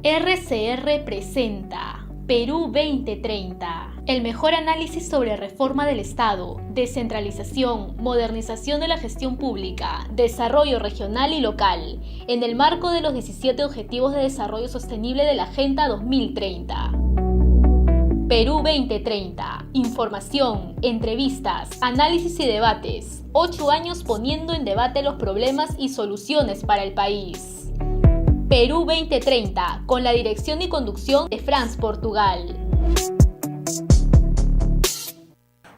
RCR presenta Perú 2030, el mejor análisis sobre reforma del Estado, descentralización, modernización de la gestión pública, desarrollo regional y local, en el marco de los 17 Objetivos de Desarrollo Sostenible de la Agenda 2030. Perú 2030, información, entrevistas, análisis y debates, 8 años poniendo en debate los problemas y soluciones para el país. Perú 2030, con la dirección y conducción de Franz Portugal.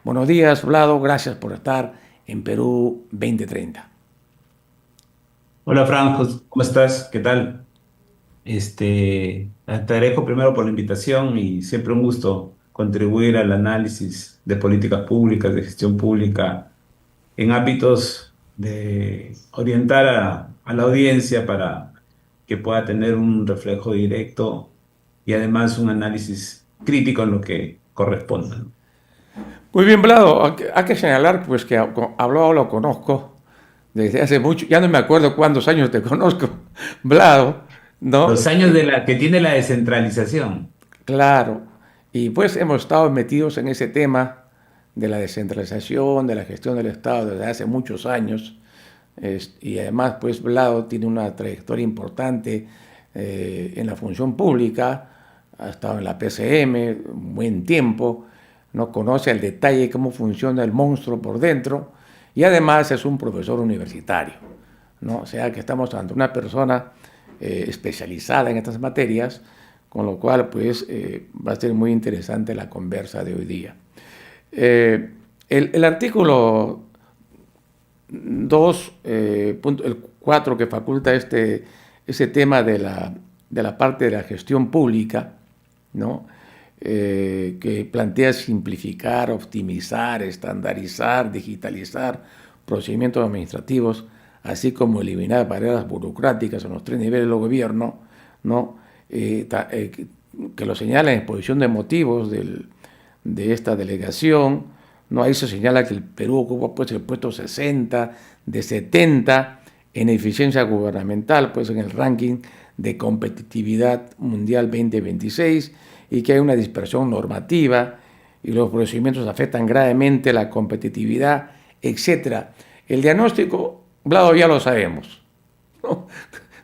Buenos días, Vlado, gracias por estar en Perú 2030. Hola Franz, ¿cómo estás? ¿Qué tal? Te agradezco primero por la invitación y siempre un gusto contribuir al análisis de políticas públicas, de gestión pública, en ámbitos de orientar a la audiencia para que pueda tener un reflejo directo y además un análisis crítico en lo que corresponda, ¿no? Muy bien, Vlado, hay que señalar pues que a Vlado lo conozco desde hace mucho, ya no me acuerdo cuántos años te conozco, Vlado, ¿no? Los años que tiene la descentralización. Claro, y pues hemos estado metidos en ese tema de la descentralización, de la gestión del Estado desde hace muchos años, y además pues Vlado tiene una trayectoria importante en la función pública, ha estado en la PCM un buen tiempo, ¿no? Conoce al detalle cómo funciona el monstruo por dentro y además es un profesor universitario, ¿no? O sea que estamos ante una persona especializada en estas materias, con lo cual pues va a ser muy interesante la conversa de hoy día. El artículo 2, el 4 que faculta ese tema de la parte de la gestión pública, ¿no? Que plantea simplificar, optimizar, estandarizar, digitalizar procedimientos administrativos, así como eliminar barreras burocráticas en los 3 niveles del gobierno, ¿no? Que lo señala en exposición de motivos de esta delegación, ¿no? Ahí se señala que el Perú ocupa pues, el puesto 60 de 70 en eficiencia gubernamental, pues en el ranking de competitividad mundial 2026, y que hay una dispersión normativa y los procedimientos afectan gravemente la competitividad, etc. El diagnóstico, Vlado, ya lo sabemos, ¿no?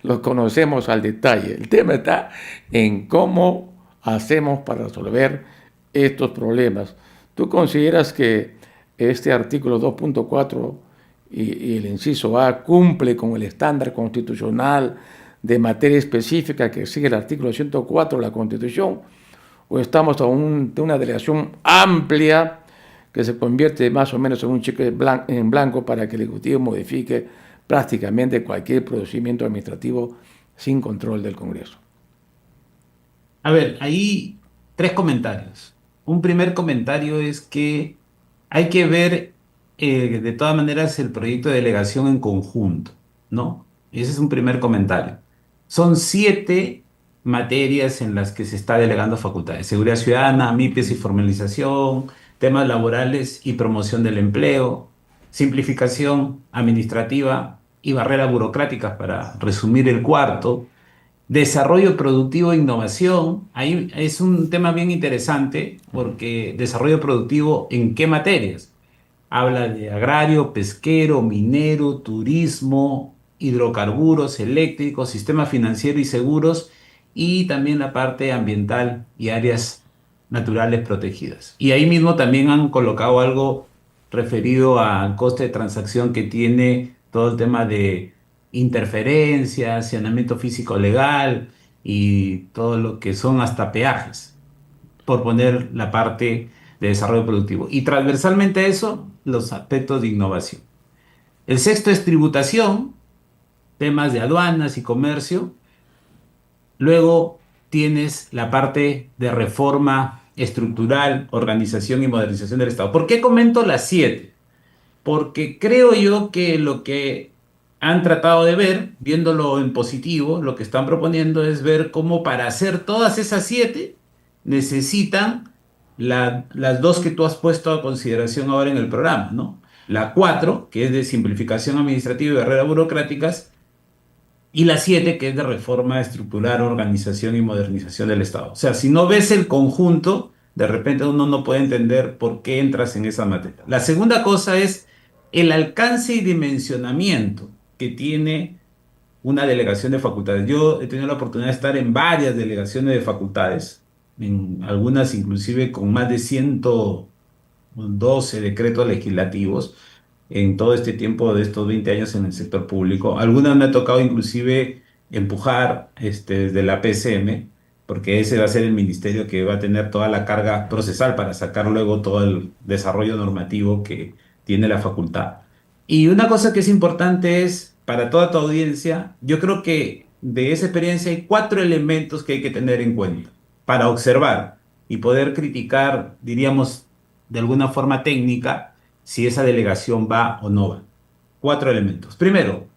Lo conocemos al detalle. El tema está en cómo hacemos para resolver estos problemas. ¿Tú consideras que este artículo 2.4 y el inciso A cumple con el estándar constitucional de materia específica que sigue el artículo 104 de la Constitución? ¿O estamos ante una delegación amplia que se convierte más o menos en un cheque en blanco para que el Ejecutivo modifique prácticamente cualquier procedimiento administrativo sin control del Congreso? A ver, ahí 3 comentarios. Un primer comentario es que hay que ver de todas maneras el proyecto de delegación en conjunto, ¿no? Ese es un primer comentario. Son 7 materias en las que se está delegando facultades: seguridad ciudadana, MIPES y formalización, temas laborales y promoción del empleo, simplificación administrativa y barreras burocráticas, para resumir el cuarto. Desarrollo productivo e innovación. Ahí es un tema bien interesante porque desarrollo productivo, ¿en qué materias? Habla de agrario, pesquero, minero, turismo, hidrocarburos, eléctricos, sistema financiero y seguros, y también la parte ambiental y áreas naturales protegidas. Y ahí mismo también han colocado algo referido al coste de transacción que tiene todo el tema de interferencias, saneamiento físico legal y todo lo que son hasta peajes, por poner la parte de desarrollo productivo. Y transversalmente a eso, los aspectos de innovación. El sexto es tributación, temas de aduanas y comercio. Luego tienes la parte de reforma estructural, organización y modernización del Estado. ¿Por qué comento las 7? Porque creo yo que lo que han tratado de ver, viéndolo en positivo, lo que están proponiendo es ver cómo para hacer todas esas 7 necesitan las 2 que tú has puesto a consideración ahora en el programa, ¿no? La 4, que es de simplificación administrativa y barreras burocráticas, y la 7, que es de reforma estructural, organización y modernización del Estado. O sea, si no ves el conjunto, de repente uno no puede entender por qué entras en esa materia. La segunda cosa es el alcance y dimensionamiento que tiene una delegación de facultades. Yo he tenido la oportunidad de estar en varias delegaciones de facultades, en algunas inclusive con más de 112 decretos legislativos en todo este tiempo de estos 20 años en el sector público. Algunas me ha tocado inclusive empujar desde la PCM, porque ese va a ser el ministerio que va a tener toda la carga procesal para sacar luego todo el desarrollo normativo que tiene la facultad. Y una cosa que es importante es, para toda tu audiencia, yo creo que de esa experiencia hay 4 elementos que hay que tener en cuenta para observar y poder criticar, diríamos, de alguna forma técnica, si esa delegación va o no va. 4 elementos. Primero,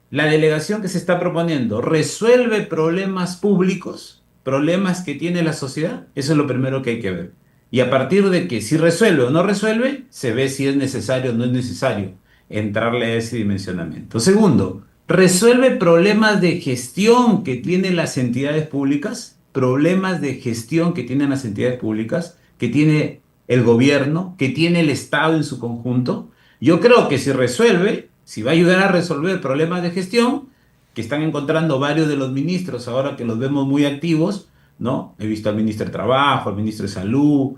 la delegación que se está proponiendo resuelve problemas públicos, problemas que tiene la sociedad. Eso es lo primero que hay que ver. Y a partir de que si resuelve o no resuelve, se ve si es necesario o no es necesario entrarle a ese dimensionamiento. Segundo, resuelve problemas de gestión que tienen las entidades públicas, problemas de gestión que tienen las entidades públicas, que tiene el gobierno, que tiene el Estado en su conjunto. Yo creo que si resuelve, si va a ayudar a resolver problemas de gestión, que están encontrando varios de los ministros ahora que los vemos muy activos, ¿no? He visto al ministro de Trabajo, al ministro de Salud,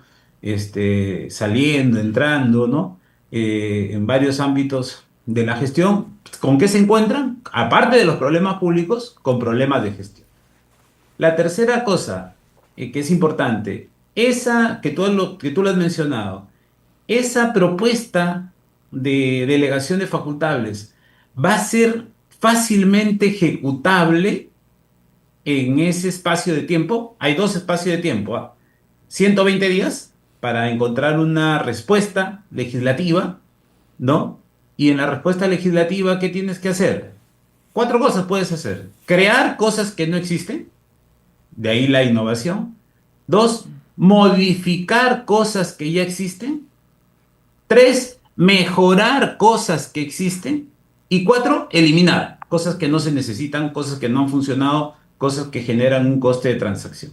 saliendo, entrando, ¿no? En varios ámbitos de la gestión. ¿Con qué se encuentran? Aparte de los problemas públicos, con problemas de gestión. La tercera cosa que es importante, esa que tú lo has mencionado, esa propuesta de delegación de facultables va a ser fácilmente ejecutable en ese espacio de tiempo. Hay 2 espacios de tiempo, ¿ah? 120 días para encontrar una respuesta legislativa, ¿no? Y en la respuesta legislativa, ¿qué tienes que hacer? 4 cosas puedes hacer. Crear cosas que no existen, de ahí la innovación. 2, modificar cosas que ya existen. 3, mejorar cosas que existen. Y 4, eliminar cosas que no se necesitan, cosas que no han funcionado, cosas que generan un coste de transacción.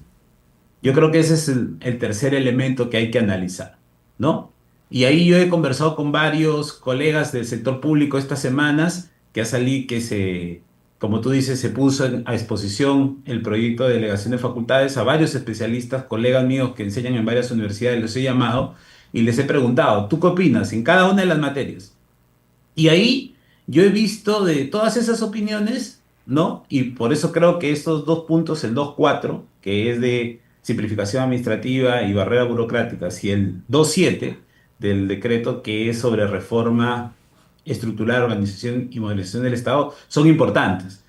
Yo creo que ese es el tercer elemento que hay que analizar, ¿no? Y ahí yo he conversado con varios colegas del sector público estas semanas que ha salido, como tú dices, se puso a exposición el proyecto de delegación de facultades a varios especialistas, colegas míos que enseñan en varias universidades, los he llamado y les he preguntado, ¿tú qué opinas en cada una de las materias? Y ahí yo he visto de todas esas opiniones, ¿no? Y por eso creo que estos 2 puntos, el 2.4, que es de simplificación administrativa y barreras burocráticas, y el 2.7 del decreto que es sobre reforma estructural, organización y modernización del Estado, son importantes.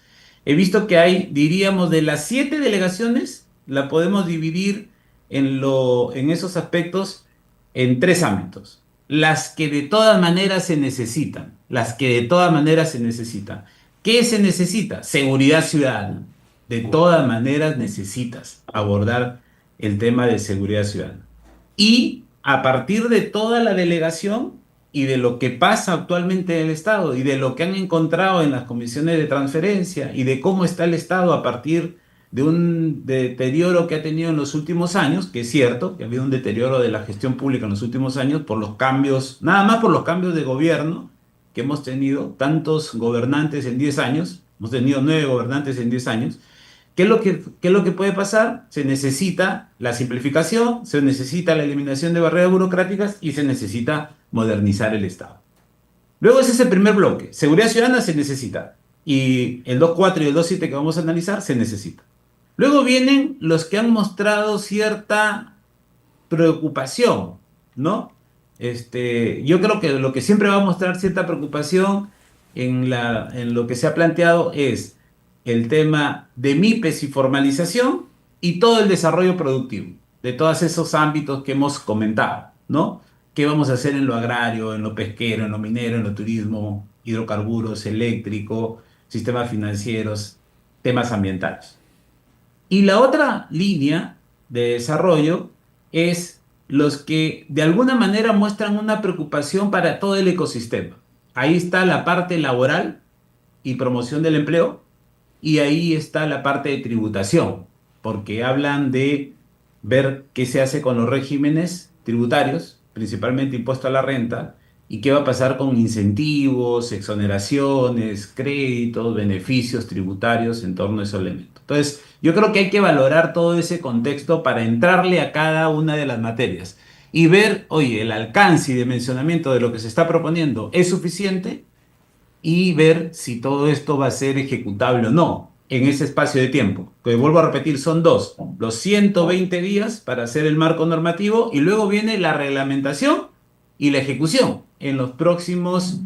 He visto que hay, diríamos, de las 7 delegaciones, la podemos dividir en esos aspectos en 3 ámbitos. Las que de todas maneras se necesitan, las que de todas maneras se necesitan. ¿Qué se necesita? Seguridad ciudadana. De todas maneras necesitas abordar el tema de seguridad ciudadana. Y a partir de toda la delegación y de lo que pasa actualmente en el Estado y de lo que han encontrado en las comisiones de transferencia y de cómo está el Estado a partir de un deterioro que ha tenido en los últimos años, que es cierto que ha habido un deterioro de la gestión pública en los últimos años por los cambios, nada más por los cambios de gobierno que hemos tenido, tantos gobernantes en 10 años, hemos tenido 9 gobernantes en 10 años. ¿Qué es lo que puede pasar? Se necesita la simplificación, se necesita la eliminación de barreras burocráticas y se necesita modernizar el Estado. Luego ese es el primer bloque. Seguridad ciudadana se necesita. Y el 2.4 y el 2.7 que vamos a analizar se necesita. Luego vienen los que han mostrado cierta preocupación, ¿no? Yo creo que lo que siempre va a mostrar cierta preocupación en lo que se ha planteado es el tema de MIPES y formalización y todo el desarrollo productivo de todos esos ámbitos que hemos comentado, ¿no? ¿Qué vamos a hacer en lo agrario, en lo pesquero, en lo minero, en lo turismo, hidrocarburos, eléctrico, sistemas financieros, temas ambientales? Y la otra línea de desarrollo es los que de alguna manera muestran una preocupación para todo el ecosistema. Ahí está la parte laboral y promoción del empleo, y ahí está la parte de tributación, porque hablan de ver qué se hace con los regímenes tributarios, principalmente impuesto a la renta, y qué va a pasar con incentivos, exoneraciones, créditos, beneficios tributarios en torno a esos elementos. Entonces, yo creo que hay que valorar todo ese contexto para entrarle a cada una de las materias y ver, oye, el alcance y dimensionamiento de lo que se está proponiendo es suficiente y ver si todo esto va a ser ejecutable o no en ese espacio de tiempo. Que vuelvo a repetir, son dos, los 120 días para hacer el marco normativo y luego viene la reglamentación y la ejecución en los próximos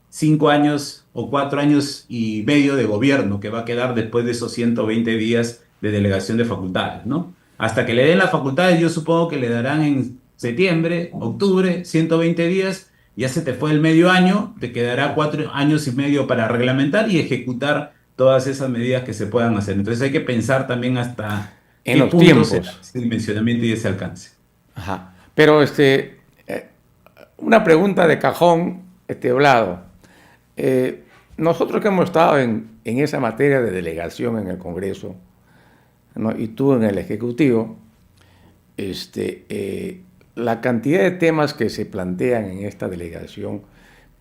5 años o 4 años y medio de gobierno que va a quedar después de esos 120 días de delegación de facultades, ¿no? Hasta que le den las facultades, yo supongo que le darán en septiembre, octubre, 120 días, ya se te fue el medio año, te quedará 4 años y medio para reglamentar y ejecutar todas esas medidas que se puedan hacer. Entonces hay que pensar también hasta En qué los punto será tiempos. ese dimensionamiento y ese alcance. Ajá. Pero una pregunta de cajón, Vlado. Nosotros que hemos estado en esa materia de delegación en el Congreso, ¿no? Y tú en el Ejecutivo, la cantidad de temas que se plantean en esta delegación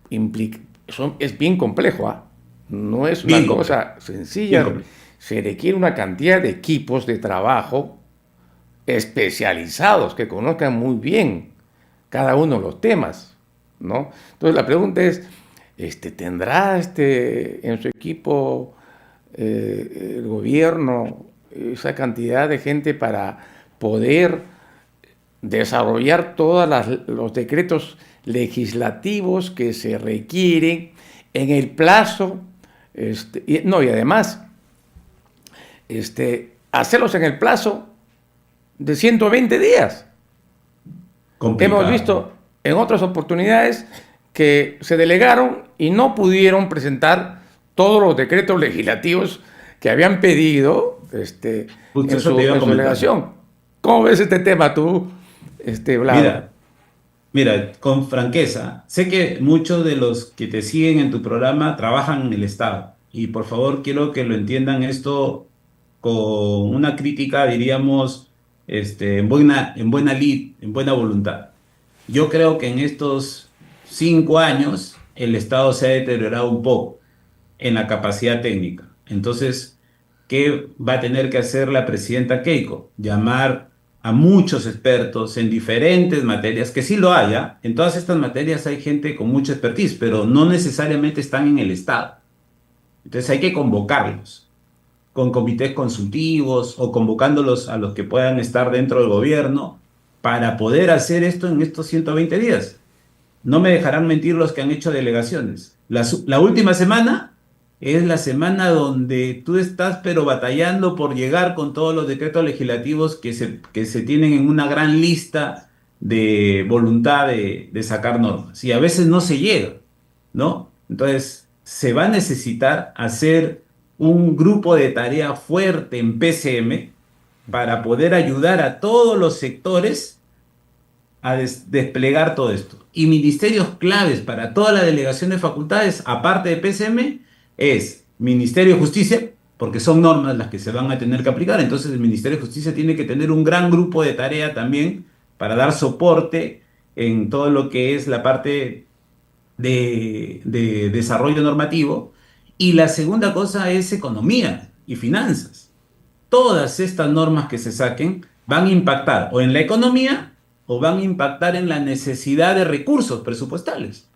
es bien complejo, ¿ah? No es una Bien complejo, cosa bien sencilla, complejo. se requiere una cantidad de equipos de trabajo especializados que conozcan muy bien cada uno de los temas, ¿no? Entonces la pregunta es, ¿tendrá en su equipo el gobierno esa cantidad de gente para poder desarrollar todos los decretos legislativos que se requieren en el plazo, y además, hacerlos en el plazo de 120 días? Hemos Complicado. visto en otras oportunidades que se delegaron y no pudieron presentar todos los decretos legislativos que habían pedido Justo en eso su, te iba a en su comentar. delegación. ¿Cómo ves este tema tú, Vlado? Mira, mira, con franqueza, sé que muchos de los que te siguen en tu programa trabajan en el Estado y por favor quiero que lo entiendan esto con una crítica, diríamos, en buena voluntad. Yo creo que en estos 5 años el Estado se ha deteriorado un poco en la capacidad técnica. Entonces, ¿qué va a tener que hacer la presidenta Keiko? Llamar a muchos expertos en diferentes materias, que sí lo haya. En todas estas materias hay gente con mucha expertise, pero no necesariamente están en el Estado. Entonces hay que convocarlos con comités consultivos o convocándolos a los que puedan estar dentro del gobierno para poder hacer esto en estos 120 días. No me dejarán mentir los que han hecho delegaciones. La última semana es la semana donde tú estás pero batallando por llegar con todos los decretos legislativos que se tienen en una gran lista de voluntad de sacar normas. Y a veces no se llega, ¿no? Entonces, se va a necesitar hacer un grupo de tarea fuerte en PCM para poder ayudar a todos los sectores a desplegar todo esto. Y ministerios claves para toda la delegación de facultades, aparte de PCM, es Ministerio de Justicia, porque son normas las que se van a tener que aplicar. Entonces el Ministerio de Justicia tiene que tener un gran grupo de tarea también para dar soporte en todo lo que es la parte de desarrollo normativo. Y la segunda cosa es economía y finanzas. Todas estas normas que se saquen van a impactar o en la economía o van a impactar en la necesidad de recursos presupuestales.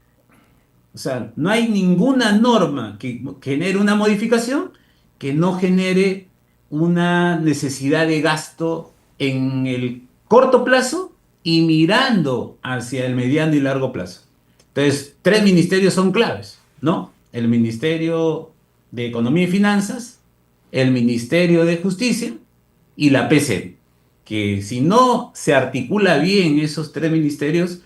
O sea, no hay ninguna norma que genere una modificación que no genere una necesidad de gasto en el corto plazo y mirando hacia el mediano y largo plazo. Entonces, 3 ministerios son claves, ¿no? El Ministerio de Economía y Finanzas, el Ministerio de Justicia y la PC, que si no se articula bien esos 3 ministerios,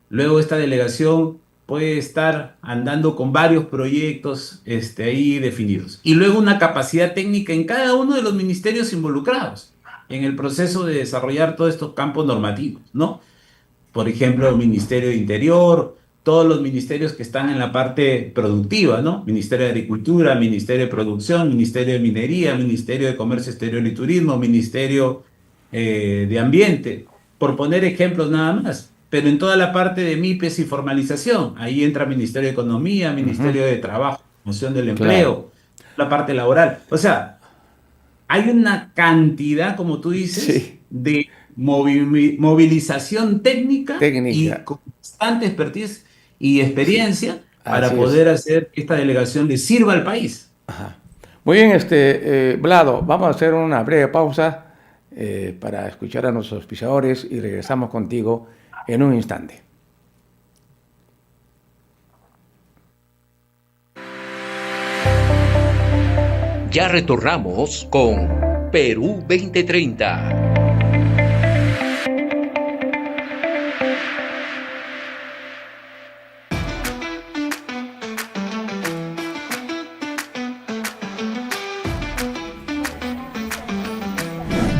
luego esta delegación puede estar andando con varios proyectos ahí definidos. Y luego una capacidad técnica en cada uno de los ministerios involucrados en el proceso de desarrollar todos estos campos normativos, ¿no? Por ejemplo, el Ministerio de Interior todos los ministerios que están en la parte productiva, ¿no? Ministerio de Agricultura, Ministerio de Producción, Ministerio de Minería, Ministerio de Comercio Exterior y Turismo, Ministerio de Ambiente, por poner ejemplos nada más. Pero en toda la parte de MIPES y formalización, ahí entra Ministerio de Economía, Ministerio de Trabajo, Promoción del Empleo, Claro. la parte laboral. O sea, hay una cantidad, como tú dices, Sí, de movilización técnica y técnica. constante expertise y experiencia para Así es. poder hacer que esta delegación le sirva al país. Ajá. Muy bien, Vlado, vamos a hacer una breve pausa para escuchar a nuestros auspiciadores y regresamos contigo en un instante. Ya retornamos con Perú 2030.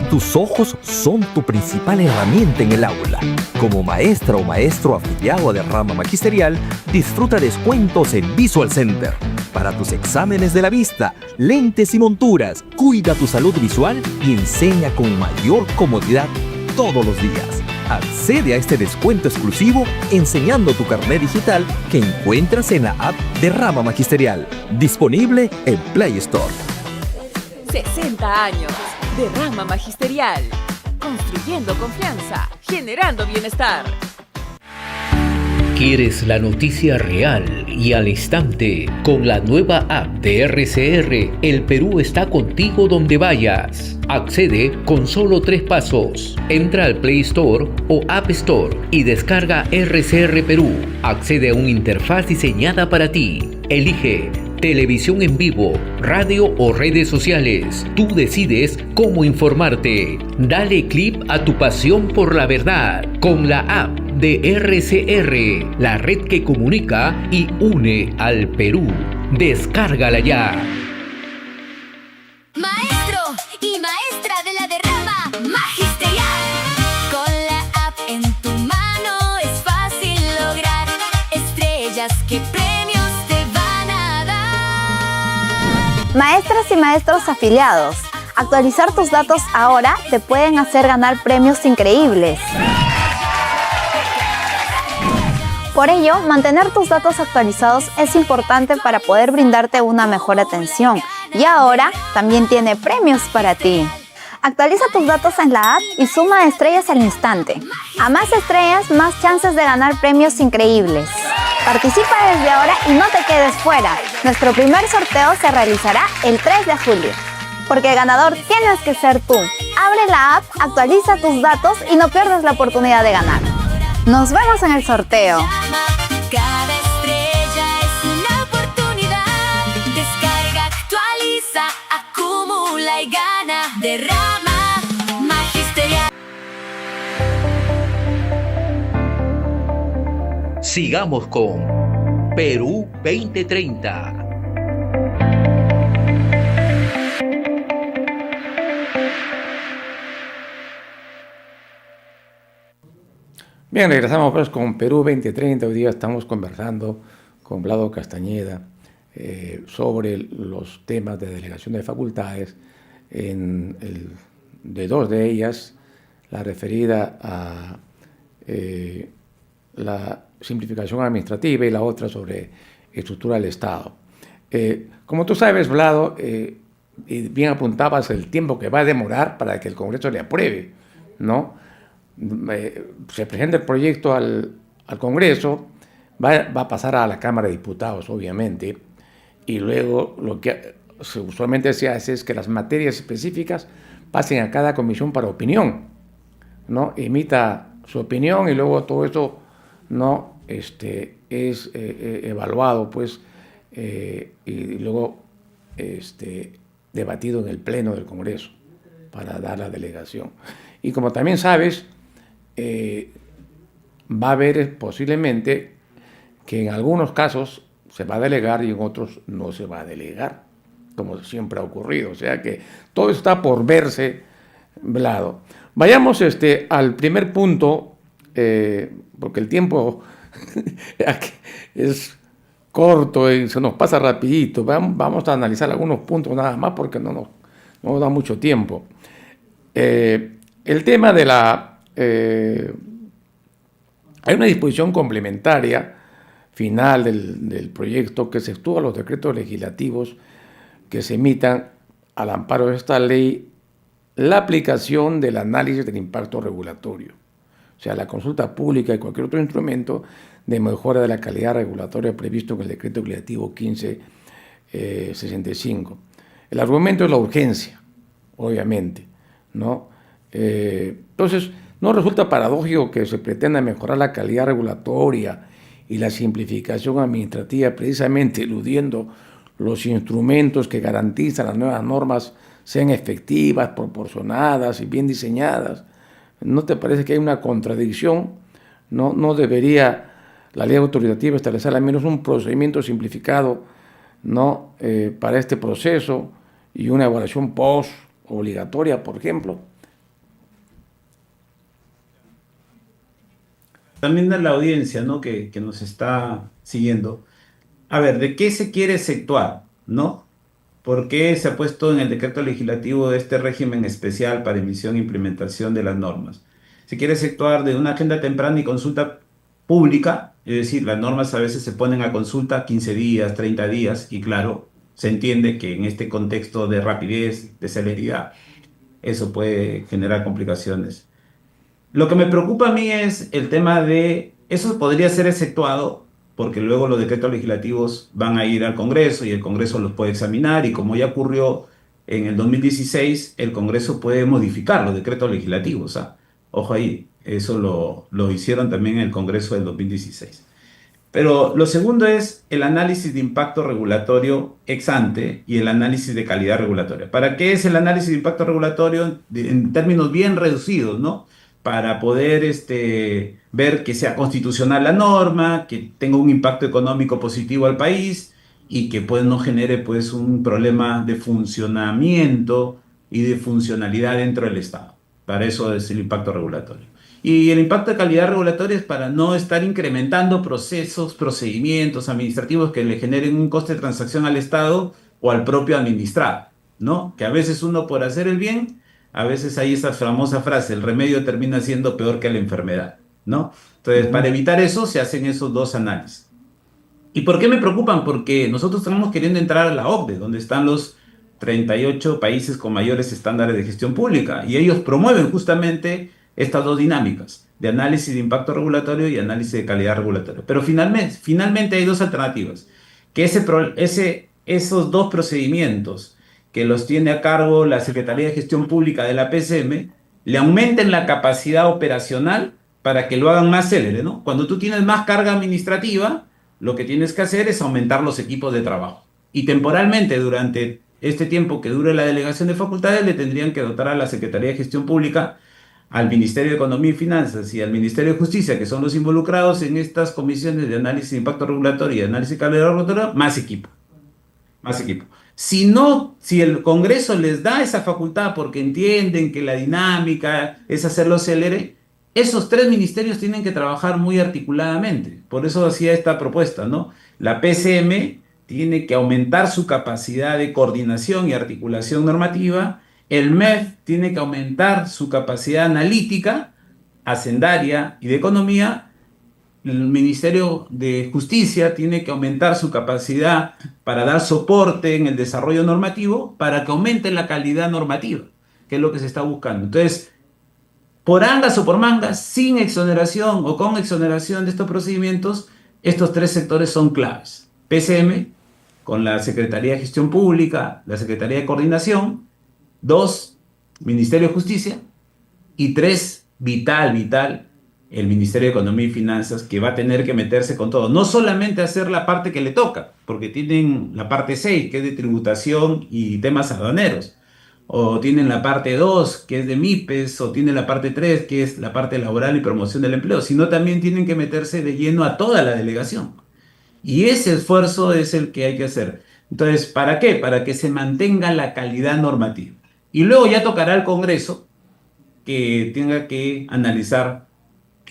Tus ojos son tu principal herramienta en el aula. Como maestra o maestro afiliado a Derrama Magisterial, disfruta descuentos en Visual Center. Para tus exámenes de la vista, lentes y monturas, cuida tu salud visual y enseña con mayor comodidad todos los días. Accede a este descuento exclusivo enseñando tu carnet digital que encuentras en la app Derrama Magisterial, disponible en Play Store. 60 años de Rama Magisterial, construyendo confianza, generando bienestar. ¿Quieres la noticia real y al instante? Con la nueva app de RCR, el Perú está contigo donde vayas. Accede con solo 3 pasos. Entra al Play Store o App Store y descarga RCR Perú. Accede a una interfaz diseñada para ti. Elige televisión en vivo, radio o redes sociales. Tú decides cómo informarte. Dale clip a tu pasión por la verdad con la app de RCR, la red que comunica y une al Perú. Descárgala ya. Maestro y maestra de la Derrama Magisterial. Con la app en tu mano es fácil lograr estrellas que premios te van a dar. Maestras y maestros afiliados, actualizar tus datos ahora te pueden hacer ganar premios increíbles. Por ello, mantener tus datos actualizados es importante para poder brindarte una mejor atención. Y ahora también tiene premios para ti. Actualiza tus datos en la app y suma estrellas al instante. A más estrellas, más chances de ganar premios increíbles. Participa desde ahora y no te quedes fuera. Nuestro primer sorteo se realizará el 3 de julio. Porque el ganador tienes que ser tú. Abre la app, actualiza tus datos y no pierdas la oportunidad de ganar. Nos vemos en el sorteo. Cada estrella es una oportunidad. Descarga, actualiza, acumula y gana. Derrama Magisterial. Sigamos con Perú 2030. Bien, regresamos pues con Perú 2030. Hoy día estamos conversando con Vlado Castañeda sobre los temas de delegación de facultades, de 2 de ellas, la referida a la simplificación administrativa y la otra sobre estructura del Estado. Como tú sabes, Vlado, y bien apuntabas el tiempo que va a demorar para que el Congreso le apruebe, ¿no? Se presenta el proyecto al Congreso, va a pasar a la Cámara de Diputados, obviamente, y luego lo que usualmente se hace es que las materias específicas pasen a cada comisión para opinión, ¿no? Emita su opinión y luego todo eso, ¿no? es evaluado, pues, y luego debatido en el Pleno del Congreso para dar la delegación. Y como también sabes, va a haber posiblemente que en algunos casos se va a delegar y en otros no se va a delegar, como siempre ha ocurrido. O sea que todo está por verse, Vlado. Vayamos al primer punto, porque el tiempo Es corto y se nos pasa rapidito. Vamos a analizar algunos puntos nada más porque no nos da mucho tiempo. El tema de hay una disposición complementaria final del proyecto que exceptúa los decretos legislativos que se emitan al amparo de esta ley la aplicación del análisis del impacto regulatorio, o sea, la consulta pública y cualquier otro instrumento de mejora de la calidad regulatoria previsto en el decreto legislativo 1565. El argumento es la urgencia, obviamente, ¿no? Entonces, no resulta paradójico que se pretenda mejorar la calidad regulatoria y la simplificación administrativa precisamente eludiendo los instrumentos que garantizan las nuevas normas sean efectivas, proporcionadas y bien diseñadas. ¿No te parece que hay una contradicción? ¿No debería la ley autoritativa establecer al menos un procedimiento simplificado, ¿no? Para este proceso y una evaluación post obligatoria, por ejemplo? También a la audiencia, ¿no? que nos está siguiendo. A ver, ¿de qué se quiere exceptuar, no? ¿Por qué se ha puesto en el decreto legislativo este régimen especial para emisión e implementación de las normas? Se quiere exceptuar de una agenda temprana y consulta pública, es decir, las normas a veces se ponen a consulta 15 días, 30 días, y claro, se entiende que en este contexto de rapidez, de celeridad, eso puede generar complicaciones. Lo que me preocupa a mí es el tema de, eso podría ser exceptuado, porque luego los decretos legislativos van a ir al Congreso y el Congreso los puede examinar, y como ya ocurrió en el 2016, el Congreso puede modificar los decretos legislativos, ¿ah? Ojo ahí, eso lo hicieron también en el Congreso del 2016. Pero lo segundo es el análisis de impacto regulatorio ex ante y el análisis de calidad regulatoria. ¿Para qué es el análisis de impacto regulatorio? En términos bien reducidos, ¿no? Para poder ver que sea constitucional la norma, que tenga un impacto económico positivo al país y que pues, no genere pues, un problema de funcionamiento y de funcionalidad dentro del Estado. Para eso es el impacto regulatorio. Y el impacto de calidad regulatoria es para no estar incrementando procesos, procedimientos administrativos que le generen un coste de transacción al Estado o al propio administrado, ¿no? Que a veces uno por hacer el bien, a veces hay esa famosa frase, el remedio termina siendo peor que la enfermedad, ¿no? Entonces, para evitar eso, se hacen esos dos análisis. ¿Y por qué me preocupan? Porque nosotros estamos queriendo entrar a la OCDE, donde están los 38 países con mayores estándares de gestión pública, y ellos promueven justamente estas dos dinámicas, de análisis de impacto regulatorio y análisis de calidad regulatoria. Pero finalmente hay dos alternativas, que esos dos procedimientos que los tiene a cargo la Secretaría de Gestión Pública de la PCM, le aumenten la capacidad operacional para que lo hagan más célere, ¿no? Cuando tú tienes más carga administrativa, lo que tienes que hacer es aumentar los equipos de trabajo. Y temporalmente, durante este tiempo que dure la delegación de facultades, le tendrían que dotar a la Secretaría de Gestión Pública, al Ministerio de Economía y Finanzas y al Ministerio de Justicia, que son los involucrados en estas comisiones de análisis de impacto regulatorio y análisis de calidad regulatoria, más equipo. Más equipo. Si el Congreso les da esa facultad porque entienden que la dinámica es hacerlo célere, esos tres ministerios tienen que trabajar muy articuladamente. Por eso hacía esta propuesta, ¿no? La PCM tiene que aumentar su capacidad de coordinación y articulación normativa. El MEF tiene que aumentar su capacidad analítica, hacendaria y de economía. El Ministerio de Justicia tiene que aumentar su capacidad para dar soporte en el desarrollo normativo para que aumente la calidad normativa, que es lo que se está buscando. Entonces, por angas o por mangas, sin exoneración o con exoneración de estos procedimientos, estos tres sectores son claves. PCM, con la Secretaría de Gestión Pública, la Secretaría de Coordinación. 2, Ministerio de Justicia. Y 3, vital, el Ministerio de Economía y Finanzas, que va a tener que meterse con todo. No solamente hacer la parte que le toca, porque tienen la parte 6, que es de tributación y temas aduaneros. O tienen la parte 2, que es de MIPES, o tienen la parte 3, que es la parte laboral y promoción del empleo, sino también tienen que meterse de lleno a toda la delegación. Y ese esfuerzo es el que hay que hacer. Entonces, ¿para qué? Para que se mantenga la calidad normativa. Y luego ya tocará al Congreso que tenga que analizar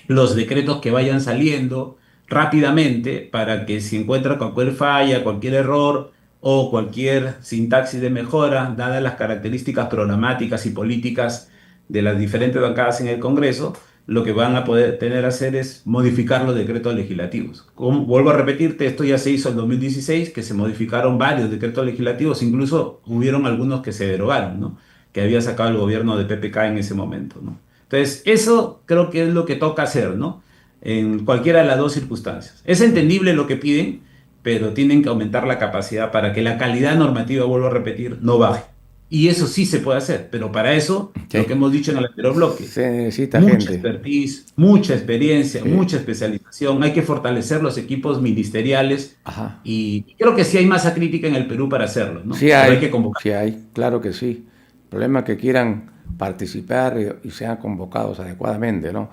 los decretos que vayan saliendo, rápidamente para que si encuentra cualquier falla, cualquier error o cualquier sintaxis de mejora, dadas las características programáticas y políticas de las diferentes bancadas en el Congreso, lo que van a poder tener a hacer es modificar los decretos legislativos. Vuelvo a repetirte, esto ya se hizo en 2016, que se modificaron varios decretos legislativos, incluso hubieron algunos que se derogaron, ¿no? Que había sacado el gobierno de PPK en ese momento, ¿no? Entonces, eso creo que es lo que toca hacer, ¿no? En cualquiera de las dos circunstancias. Es entendible lo que piden, pero tienen que aumentar la capacidad para que la calidad normativa, vuelvo a repetir, no baje. Y eso sí se puede hacer, pero para eso, Sí. lo que hemos dicho en el anterior bloque, Se necesita mucha gente. expertise, mucha experiencia, Sí. mucha especialización. Hay que fortalecer los equipos ministeriales Ajá. y creo que sí hay masa crítica en el Perú para hacerlo, ¿no? Sí Pero hay, hay que convocar. sí hay, claro que sí. El problema es que quieran participar y sean convocados adecuadamente, ¿no?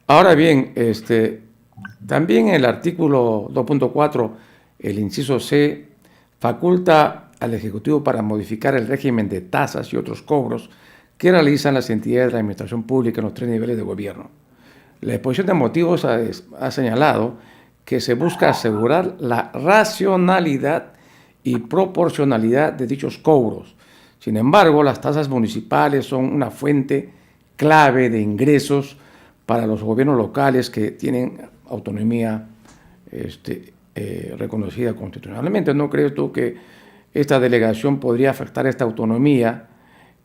Ahora bien, también el artículo 2.4, el inciso C, faculta al Ejecutivo para modificar el régimen de tasas y otros cobros que realizan las entidades de la administración pública en los 3 niveles de gobierno. La exposición de motivos ha señalado que se busca asegurar la racionalidad y proporcionalidad de dichos cobros. Sin embargo, las tasas municipales son una fuente clave de ingresos para los gobiernos locales que tienen autonomía reconocida constitucionalmente. ¿No crees tú que esta delegación podría afectar esta autonomía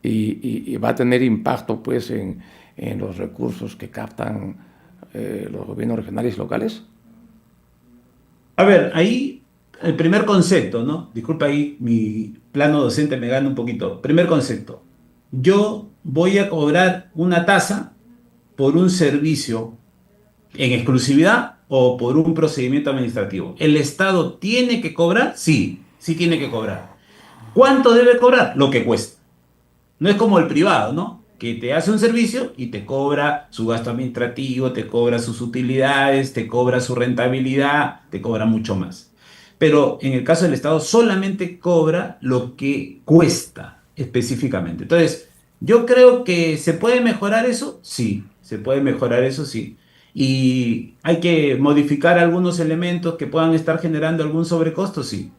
y va a tener impacto pues en los recursos que captan los gobiernos regionales y locales? A ver, ahí el primer concepto, ¿no? Disculpa, ahí mi plano docente me gana un poquito. Primer concepto. Yo voy a cobrar una tasa por un servicio en exclusividad o por un procedimiento administrativo. ¿El Estado tiene que cobrar? Sí, sí tiene que cobrar. ¿Cuánto debe cobrar? Lo que cuesta. No es como el privado, ¿no? Que te hace un servicio y te cobra su gasto administrativo, te cobra sus utilidades, te cobra su rentabilidad, te cobra mucho más. Pero en el caso del Estado solamente cobra lo que cuesta específicamente. Entonces, yo creo que ¿se puede mejorar eso? Sí, se puede mejorar eso, sí. Y hay que modificar algunos elementos que puedan estar generando algún sobrecosto, sí.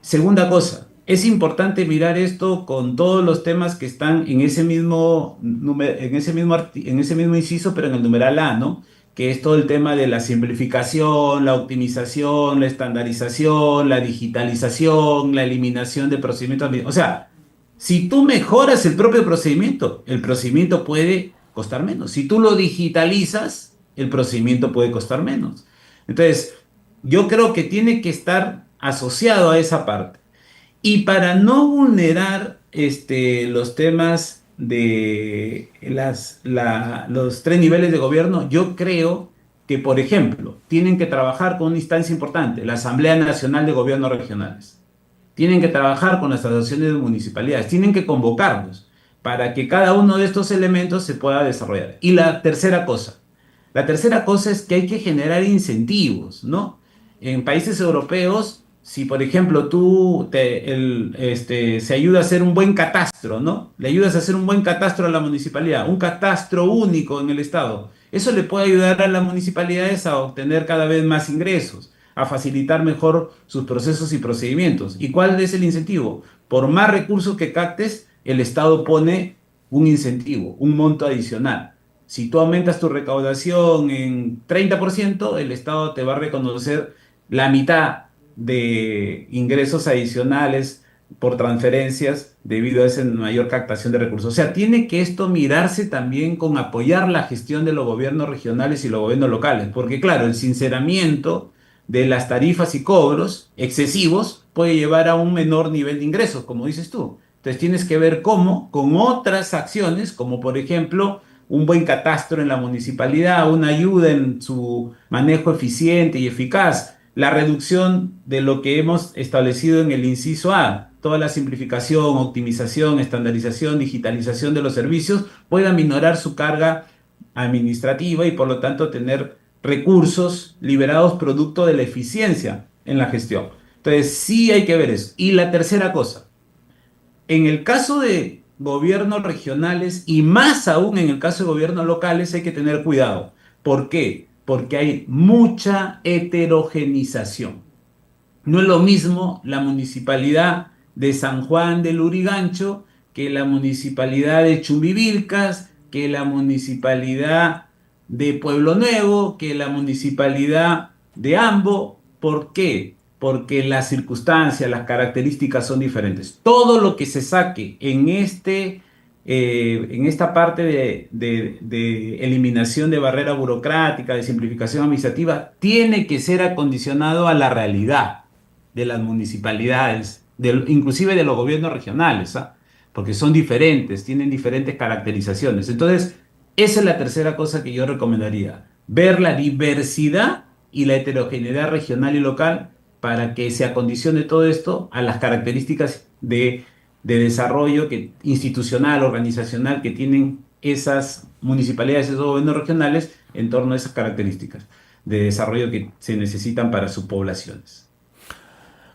Segunda cosa, es importante mirar esto con todos los temas que están en ese mismo, en ese mismo inciso, pero en el numeral A, ¿no? Que es todo el tema de la simplificación, la optimización, la estandarización, la digitalización, la eliminación de procedimientos. O sea, si tú mejoras el procedimiento puede costar menos. Si tú lo digitalizas, el procedimiento puede costar menos. Entonces, yo creo que tiene que estar asociado a esa parte. Y para no vulnerar los temas de los 3 niveles de gobierno, yo creo que, por ejemplo, tienen que trabajar con una instancia importante, la Asamblea Nacional de Gobiernos Regionales. Tienen que trabajar con las asociaciones de municipalidades, tienen que convocarlos para que cada uno de estos elementos se pueda desarrollar. Y la tercera cosa es que hay que generar incentivos, ¿no? En países europeos, si por ejemplo se ayuda a hacer un buen catastro, ¿no? Le ayudas a hacer un buen catastro a la municipalidad, un catastro único en el Estado. Eso le puede ayudar a las municipalidades a obtener cada vez más ingresos, a facilitar mejor sus procesos y procedimientos. ¿Y cuál es el incentivo? Por más recursos que captes, el Estado pone un incentivo, un monto adicional. Si tú aumentas tu recaudación en 30%, el Estado te va a reconocer la mitad de ingresos adicionales por transferencias debido a esa mayor captación de recursos. O sea, tiene que esto mirarse también con apoyar la gestión de los gobiernos regionales y los gobiernos locales, porque claro, el sinceramiento de las tarifas y cobros excesivos puede llevar a un menor nivel de ingresos, como dices tú. Entonces tienes que ver cómo, con otras acciones, como por ejemplo un buen catastro en la municipalidad, una ayuda en su manejo eficiente y eficaz, la reducción de lo que hemos establecido en el inciso A, toda la simplificación, optimización, estandarización, digitalización de los servicios, pueda minorar su carga administrativa y por lo tanto tener recursos liberados producto de la eficiencia en la gestión. Entonces sí hay que ver eso. Y la tercera cosa, en el caso de gobiernos regionales y más aún en el caso de gobiernos locales hay que tener cuidado. ¿Por qué? porque hay mucha heterogenización. No es lo mismo la municipalidad de San Juan del Lurigancho que la municipalidad de Chumbivilcas, que la municipalidad de Pueblo Nuevo, que la municipalidad de Ambo. ¿Por qué? Porque las circunstancias, las características son diferentes. Todo lo que se saque en esta parte de eliminación de barrera burocrática, de simplificación administrativa, tiene que ser acondicionado a la realidad de las municipalidades, inclusive de los gobiernos regionales, ¿ah? Porque son diferentes, tienen diferentes caracterizaciones. Entonces, esa es la tercera cosa que yo recomendaría, ver la diversidad y la heterogeneidad regional y local para que se acondicione todo esto a las características de desarrollo institucional, organizacional que tienen esas municipalidades, esos gobiernos regionales en torno a esas características de desarrollo que se necesitan para sus poblaciones.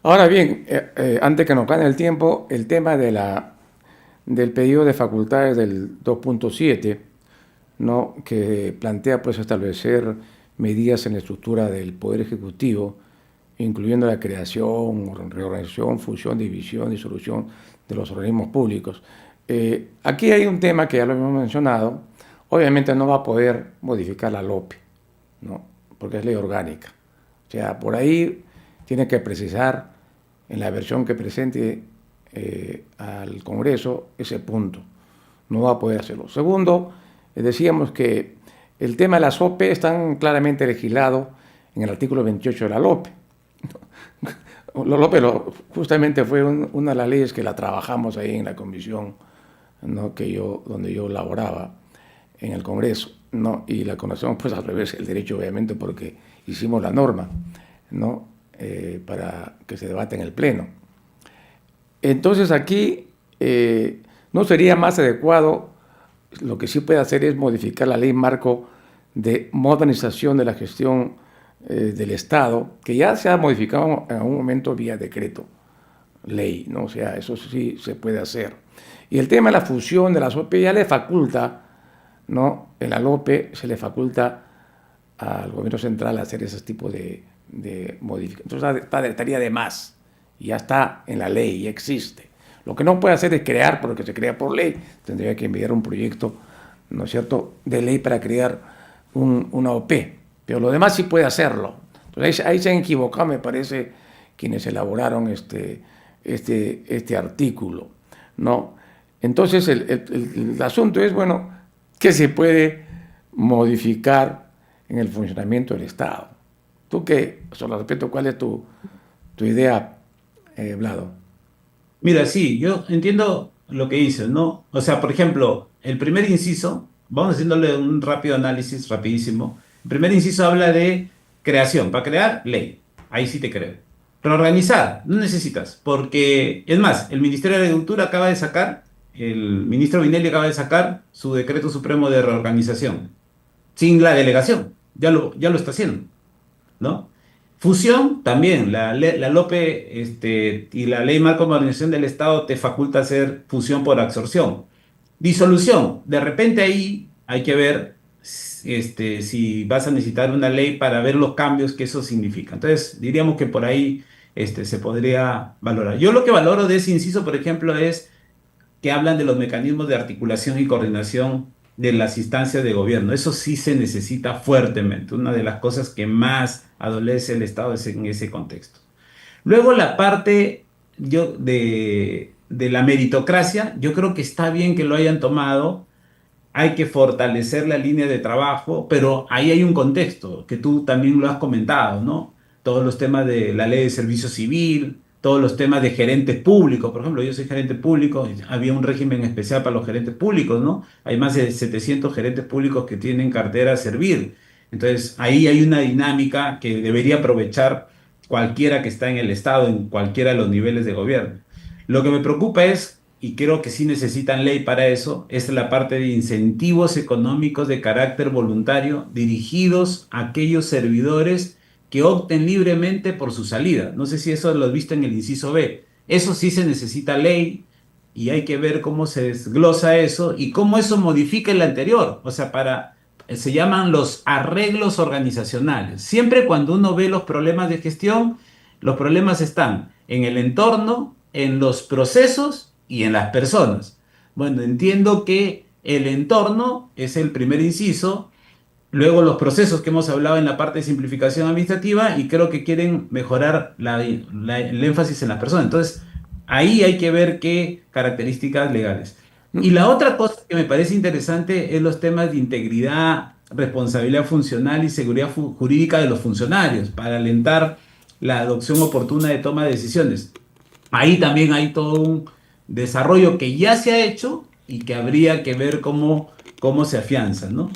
Ahora bien, antes que nos gane el tiempo, el tema del pedido de facultades del 2.7, ¿no? Que plantea pues establecer medidas en la estructura del Poder Ejecutivo, incluyendo la creación, reorganización, fusión, división, disolución de los organismos públicos. Aquí hay un tema que ya lo hemos mencionado. Obviamente no va a poder modificar la LOPE, ¿no? Porque es ley orgánica. O sea, por ahí tiene que precisar en la versión que presente al Congreso ese punto. No va a poder hacerlo. Segundo, decíamos que el tema de las OPE están claramente legislados en el artículo 28 de la LOPE. La LOPE justamente fue una de las leyes que la trabajamos ahí en la comisión, ¿no? Donde yo laboraba en el Congreso, ¿no? Y la conocemos pues al revés, el derecho obviamente porque hicimos la norma, ¿no? Para que se debate en el Pleno. Entonces aquí no sería más adecuado, lo que sí puede hacer es modificar la ley marco de modernización de la gestión del Estado, que ya se ha modificado en algún momento vía decreto, ley, ¿no? O sea, eso sí se puede hacer. Y el tema de la fusión de las OPE ya le faculta, ¿no? En la LOPE se le faculta al gobierno central hacer ese tipo de modificaciones. Entonces estaría de más, ya está en la ley, ya existe. Lo que no puede hacer es crear porque se crea por ley, tendría que enviar un proyecto, ¿no es cierto?, de ley para crear una OPE. Pero lo demás sí puede hacerlo. Entonces ahí se han equivocado, me parece, quienes elaboraron este artículo, ¿no? Entonces el asunto es, bueno, ¿qué se puede modificar en el funcionamiento del Estado? ¿Tú qué, sobre respecto, cuál es tu idea, Vlado? Mira, sí, yo entiendo lo que dices, ¿no? O sea, por ejemplo, el primer inciso, vamos haciéndole un rápido análisis, rapidísimo. El primer inciso habla de creación. Para crear, ley. Ahí sí te creo. Reorganizar, no necesitas. Porque, es más, el Ministerio de Agricultura acaba de sacar, el ministro Vinelli acaba de sacar su decreto supremo de reorganización. Sin la delegación. Ya lo está haciendo, ¿no? Fusión, también. La LOPE y la Ley Marco de Modernización del Estado te faculta hacer fusión por absorción. Disolución. De repente ahí hay que ver si vas a necesitar una ley para ver los cambios que eso significa. Entonces, diríamos que por ahí se podría valorar. Yo lo que valoro de ese inciso, por ejemplo, es que hablan de los mecanismos de articulación y coordinación de las instancias de gobierno. Eso sí se necesita fuertemente. Una de las cosas que más adolece el Estado es en ese contexto. Luego la parte de la meritocracia, yo creo que está bien que lo hayan tomado. Hay que fortalecer la línea de trabajo, pero ahí hay un contexto que tú también lo has comentado, ¿no? Todos los temas de la ley de servicio civil, todos los temas de gerentes públicos. Por ejemplo, yo soy gerente público, había un régimen especial para los gerentes públicos, ¿no? Hay más de 700 gerentes públicos que tienen cartera a servir. Entonces, ahí hay una dinámica que debería aprovechar cualquiera que está en el Estado, en cualquiera de los niveles de gobierno. Lo que me preocupa es, y creo que sí necesitan ley para eso, es la parte de incentivos económicos de carácter voluntario dirigidos a aquellos servidores que opten libremente por su salida. No sé si eso lo has visto en el inciso B. Eso sí se necesita ley y hay que ver cómo se desglosa eso y cómo eso modifica el anterior. O sea, se llaman los arreglos organizacionales. Siempre cuando uno ve los problemas de gestión, los problemas están en el entorno, en los procesos y en las personas. Bueno, entiendo que el entorno es el primer inciso, luego los procesos que hemos hablado en la parte de simplificación administrativa y creo que quieren mejorar el énfasis en las personas. Entonces, ahí hay que ver qué características legales. Y la otra cosa que me parece interesante es los temas de integridad, responsabilidad funcional y seguridad jurídica de los funcionarios para alentar la adopción oportuna de toma de decisiones. Ahí también hay todo un desarrollo que ya se ha hecho y que habría que ver cómo se afianza, ¿no?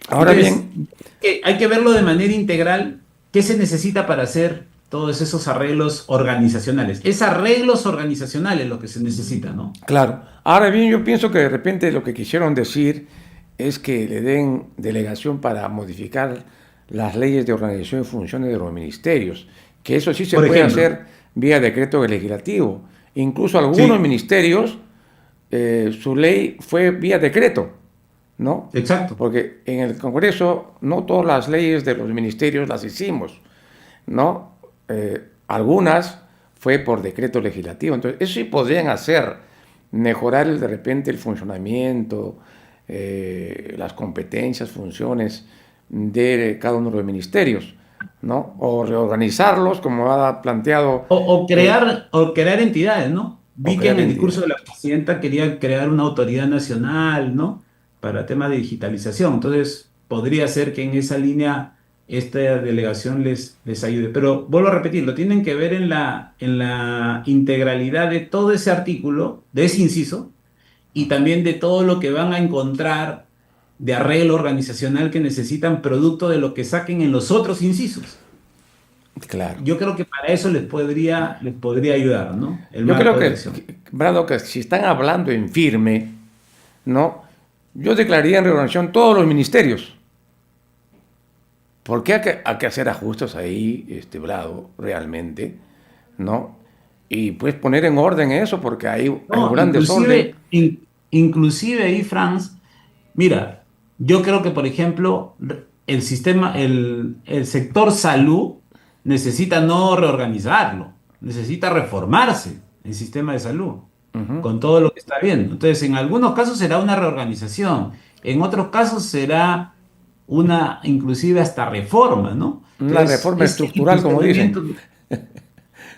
Ahora Entonces, bien, hay que verlo de manera integral. ¿Qué se necesita para hacer todos esos arreglos organizacionales? Es arreglos organizacionales lo que se necesita, ¿no? claro. Ahora bien, yo pienso que de repente lo que quisieron decir es que le den delegación para modificar las leyes de organización y funciones de los ministerios, que eso sí se Por puede ejemplo. hacer vía decreto legislativo. Incluso algunos Sí. ministerios, su ley fue vía decreto, ¿no? Exacto. Porque en el Congreso no todas las leyes de los ministerios las hicimos, ¿no? Algunas fue por decreto legislativo. Entonces, eso sí podrían hacer, mejorar de repente el funcionamiento, las competencias, funciones de cada uno de los ministerios, ¿no? O reorganizarlos, como ha planteado. O crear entidades, ¿no? Vi que crear en el entidades. discurso de la presidenta quería crear una autoridad nacional, ¿no? Para temas de digitalización. Entonces, podría ser que en esa línea esta delegación les ayude. Pero vuelvo a repetir, lo tienen que ver en la integralidad de todo ese artículo, de ese inciso, y también de todo lo que van a encontrar de arreglo organizacional que necesitan producto de lo que saquen en los otros incisos. Claro. Yo creo que para eso les podría ayudar, ¿no? El Yo marco creo de que, acción. Brado, que si están hablando en firme, ¿no? Yo declararía en reorganización todos los ministerios. ¿Por qué hay que hacer ajustes ahí, Brado, realmente, ¿no? Y pues poner en orden eso, porque hay un gran desorden. Inclusive ahí, Franz, mira, yo creo que, por ejemplo, el sistema, el sector salud necesita no reorganizarlo, necesita reformarse el sistema de salud, con todo lo que está viendo. Entonces, en algunos casos será una reorganización, en otros casos será una, inclusive hasta reforma, ¿no? Una reforma estructural, como dicen.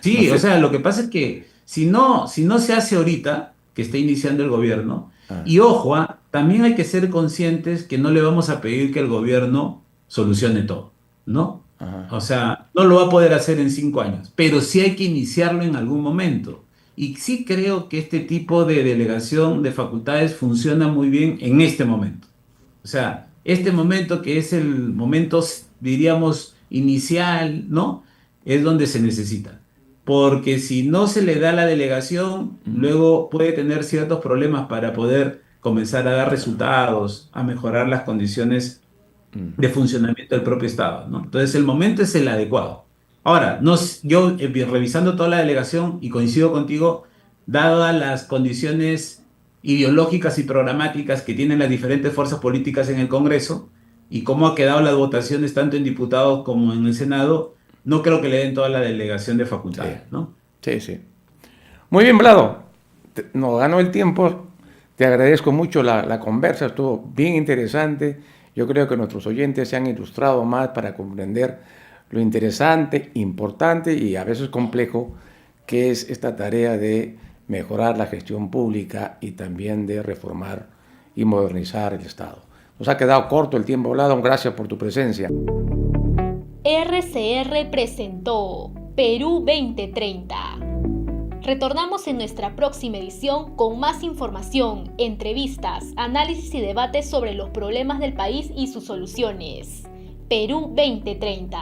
Sí, No sé. o sea, lo que pasa es que si no se hace ahorita, que está iniciando el gobierno, y ojo, también hay que ser conscientes que no le vamos a pedir que el gobierno solucione todo, ¿no? Ajá. O sea, no lo va a poder hacer en 5 años, pero sí hay que iniciarlo en algún momento. Y sí creo que este tipo de delegación de facultades funciona muy bien en este momento. O sea, este momento que es el momento, diríamos, inicial, ¿no? Es donde se necesita. Porque si no se le da la delegación, luego puede tener ciertos problemas para poder comenzar a dar resultados, a mejorar las condiciones de funcionamiento del propio Estado, ¿no? Entonces el momento es el adecuado. Ahora, yo revisando toda la delegación y coincido contigo, dadas las condiciones ideológicas y programáticas que tienen las diferentes fuerzas políticas en el Congreso y cómo ha quedado las votaciones tanto en diputados como en el Senado, no creo que le den toda la delegación de facultades, ¿no? Sí, sí. Muy bien, Vlado. Nos ganó el tiempo. Te agradezco mucho la conversa. Estuvo bien interesante. Yo creo que nuestros oyentes se han ilustrado más para comprender lo interesante, importante y a veces complejo que es esta tarea de mejorar la gestión pública y también de reformar y modernizar el Estado. Nos ha quedado corto el tiempo, Vlado. Gracias por tu presencia. RCR presentó Perú 2030. Retornamos en nuestra próxima edición con más información, entrevistas, análisis y debates sobre los problemas del país y sus soluciones. Perú 2030.